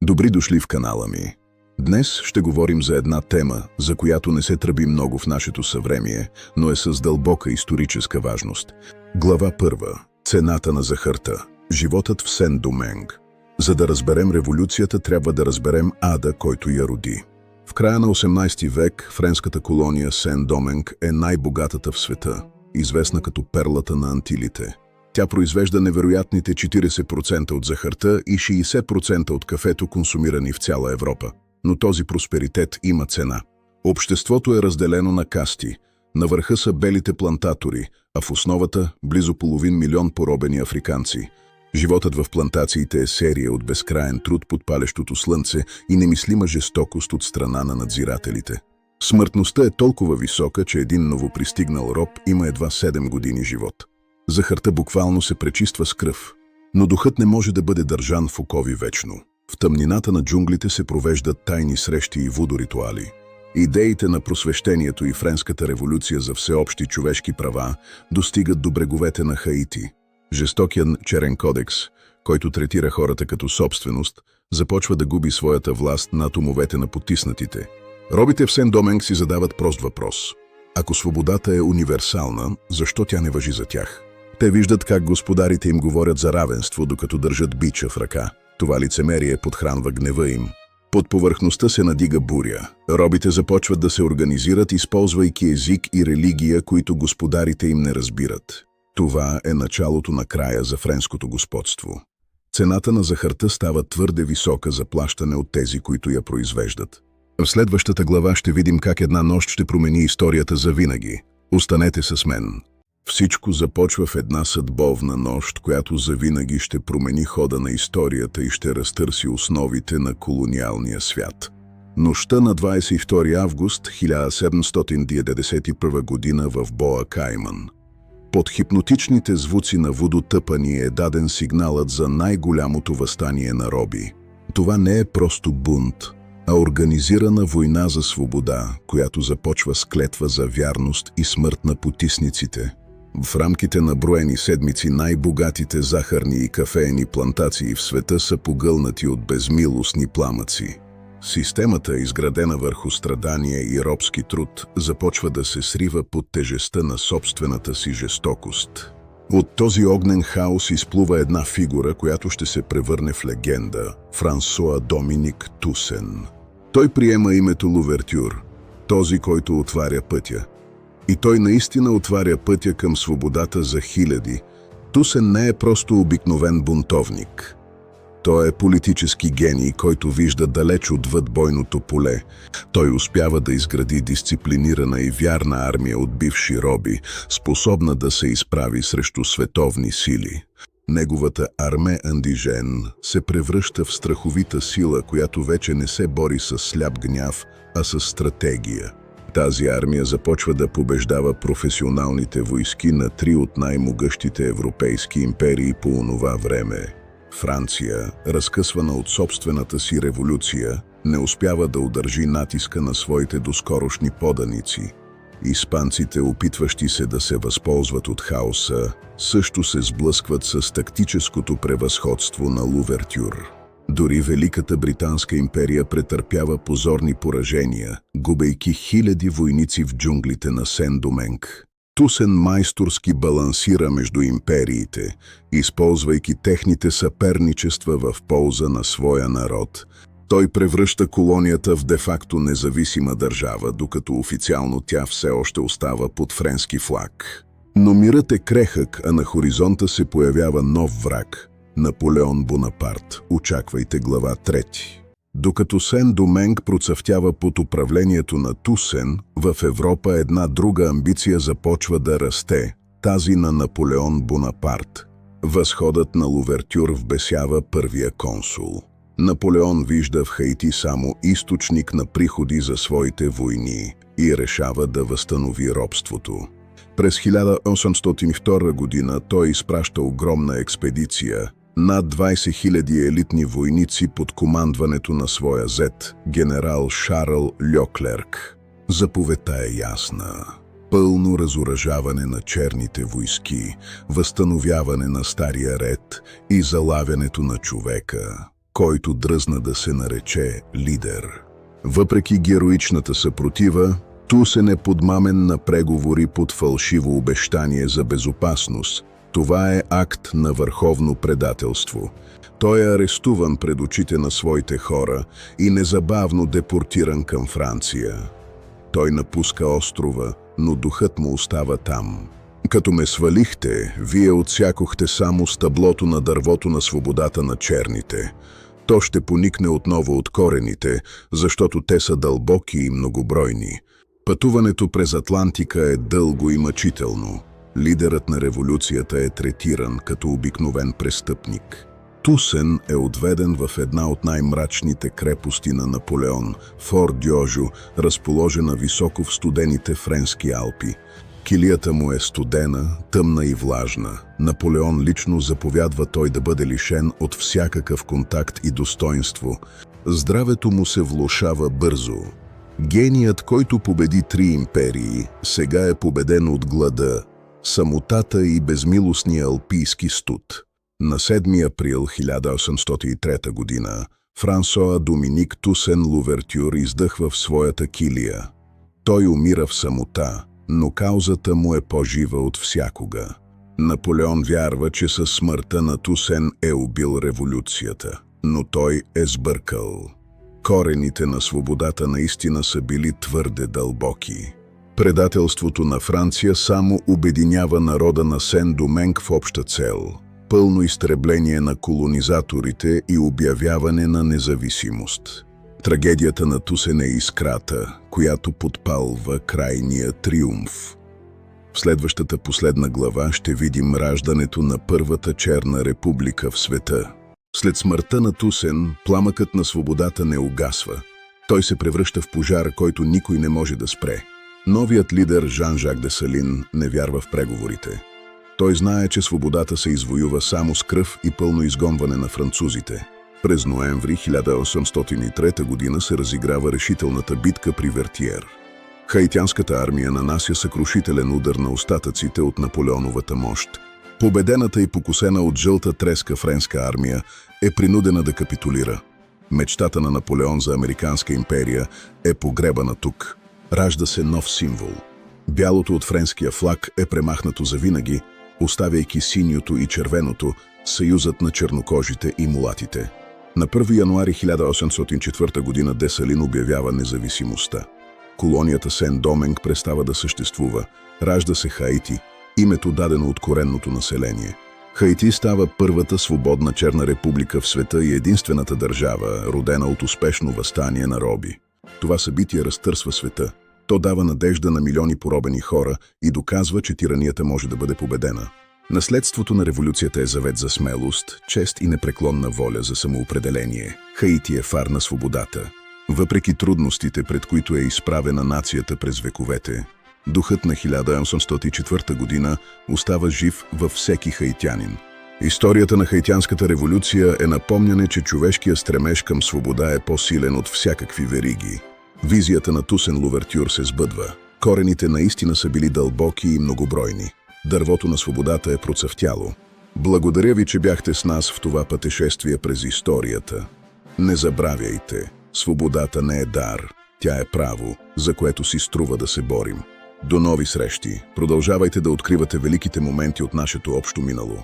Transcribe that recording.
Добри дошли в канала ми. Днес ще говорим за една тема, за която не се тръби много в нашето съвремие, но е с дълбока историческа важност. Глава 1. Цената на захарта. Животът в Сен-Доменг. За да разберем революцията, трябва да разберем ада, който я роди. В края на 18 век френската колония Сен-Доменг е най-богатата в света, известна като перлата на Антилите. Тя произвежда невероятните 40% от захарта и 60% от кафето, консумирани в цяла Европа. Но този просперитет има цена. Обществото е разделено на касти. На върха са белите плантатори, а в основата близо половин милион поробени африканци. Животът в плантациите е серия от безкраен труд под палещото слънце и немислима жестокост от страна на надзирателите. Смъртността е толкова висока, че един новопристигнал роб има едва 7 години живот. Захарта буквално се пречиства с кръв, но духът не може да бъде държан в окови вечно. В тъмнината на джунглите се провеждат тайни срещи и вудо-ритуали. Идеите на просвещението и Френската революция за всеобщи човешки права достигат до бреговете на Хаити. Жестокият черен кодекс, който третира хората като собственост, започва да губи своята власт над умовете на потиснатите. Робите в Сен-Доменг си задават прост въпрос. Ако свободата е универсална, защо тя не важи за тях? Те виждат как господарите им говорят за равенство, докато държат бича в ръка. Това лицемерие подхранва гнева им. Под повърхността се надига буря. Робите започват да се организират, използвайки език и религия, които господарите им не разбират. Това е началото на края за френското господство. Цената на захарта става твърде висока за плащане от тези, които я произвеждат. В следващата глава ще видим как една нощ ще промени историята завинаги. Останете с мен. Всичко започва в една съдбовна нощ, която завинаги ще промени хода на историята и ще разтърси основите на колониалния свят. Нощта на 22 август 1791 година в Боа Кайман. Под хипнотичните звуци на вудо тъпани е даден сигналът за най-голямото въстание на роби. Това не е просто бунт, а организирана война за свобода, която започва с клетва за вярност и смърт на потисниците. В рамките на броени седмици най-богатите захарни и кафеени плантации в света са погълнати от безмилостни пламъци. Системата, изградена върху страдание и робски труд, започва да се срива под тежестта на собствената си жестокост. От този огнен хаос изплува една фигура, която ще се превърне в легенда – Франсуа Доминик Тусен. Той приема името Лувертюр, този, който отваря пътя. И той наистина отваря пътя към свободата за хиляди. Тусен не е просто обикновен бунтовник. Той е политически гений, който вижда далеч отвъд бойното поле. Той успява да изгради дисциплинирана и вярна армия от бивши роби, способна да се изправи срещу световни сили. Неговата арме Андижен се превръща в страховита сила, която вече не се бори с сляп гняв, а с стратегия. Тази армия започва да побеждава професионалните войски на три от най-могъщите европейски империи по онова време. Франция, разкъсвана от собствената си революция, не успява да удържи натиска на своите доскорошни поданици. Испанците, опитващи се да се възползват от хаоса, също се сблъскват с тактическото превъзходство на Лувертюр. Дори Великата британска империя претърпява позорни поражения, губейки хиляди войници в джунглите на Сен-Доменг. Тусен майсторски балансира между империите, използвайки техните съперничества в полза на своя народ. Той превръща колонията в де-факто независима държава, докато официално тя все още остава под френски флаг. Но мирът е крехък, а на хоризонта се появява нов враг – Наполеон Бонапарт. Очаквайте глава 3. Докато Сен-Доменг процъфтява под управлението на Тусен, в Европа една друга амбиция започва да расте – тази на Наполеон Бонапарт. Възходът на Лувертюр вбесява първия консул. Наполеон вижда в Хаити само източник на приходи за своите войни и решава да възстанови робството. През 1802 година той изпраща огромна експедиция, над 20 000 елитни войници под командването на своя зет, генерал Шарл Леклерк. Заповедта е ясна. Пълно разоръжаване на черните войски, възстановяване на стария ред и залавянето на човека. който дръзна да се нарече лидер. Въпреки героичната съпротива, Тусен е подмамен на преговори под фалшиво обещание за безопасност. Това е акт на върховно предателство. Той е арестуван пред очите на своите хора и незабавно депортиран към Франция. Той напуска острова, но духът му остава там. Като ме свалихте, вие отсякохте само стъблото на дървото на свободата на черните. То ще поникне отново от корените, защото те са дълбоки и многобройни. Пътуването през Атлантика е дълго и мъчително. Лидерът на революцията е третиран като обикновен престъпник. Тусен е отведен в една от най-мрачните крепости на Наполеон – Форт Дьожо, разположена високо в студените френски Алпи. Килията му е студена, тъмна и влажна. Наполеон лично заповядва той да бъде лишен от всякакъв контакт и достоинство. Здравето му се влошава бързо. Геният, който победи 3 империи, сега е победен от глада, самотата и безмилостния алпийски студ. На 7 април 1803 година Франсоа Доминик Тусен Лувертюр издъхва в своята килия. Той умира в самота, но каузата му е по-жива от всякога. Наполеон вярва, че със смъртта на Тусен е убил революцията, но той е сбъркал. Корените на свободата наистина са били твърде дълбоки. Предателството на Франция само обединява народа на Сен-Доменг в обща цел – пълно изтребление на колонизаторите и обявяване на независимост. Трагедията на Тусен е искрата, която подпалва крайния триумф. В следващата последна глава ще видим раждането на първата черна република в света. След смъртта на Тусен, пламъкът на свободата не угасва. Той се превръща в пожар, който никой не може да спре. Новият лидер Жан-Жак Десалин не вярва в преговорите. Той знае, че свободата се извоюва само с кръв и пълно изгонване на французите. През ноември 1803 година се разиграва решителната битка при Вертиер. Хаитянската армия нанася съкрушителен удар на остатъците от Наполеоновата мощ. Победената и покосена от жълта треска френска армия е принудена да капитулира. Мечтата на Наполеон за американска империя е погребана тук. Ражда се нов символ. Бялото от френския флаг е премахнато завинаги, оставяйки синьото и червеното, съюзът на чернокожите и мулатите. На 1 януари 1804 година Десалин обявява независимостта. Колонията Сен-Доменг престава да съществува. Ражда се Хаити, името дадено от коренното население. Хаити става първата свободна черна република в света и единствената държава, родена от успешно въстание на роби. Това събитие разтърсва света. То дава надежда на милиони поробени хора и доказва, че тиранията може да бъде победена. Наследството на революцията е завет за смелост, чест и непреклонна воля за самоопределение. Хаити е фар на свободата. Въпреки трудностите, пред които е изправена нацията през вековете, духът на 1804 година остава жив във всеки хаитянин. Историята на хаитянската революция е напомняне, че човешкият стремеж към свобода е по-силен от всякакви вериги. Визията на Тусен Лувертюр се сбъдва. Корените наистина са били дълбоки и многобройни. Дървото на свободата е процъфтяло. Благодаря ви, че бяхте с нас в това пътешествие през историята. Не забравяйте, свободата не е дар, тя е право, за което си струва да се борим. До нови срещи! Продължавайте да откривате великите моменти от нашето общо минало.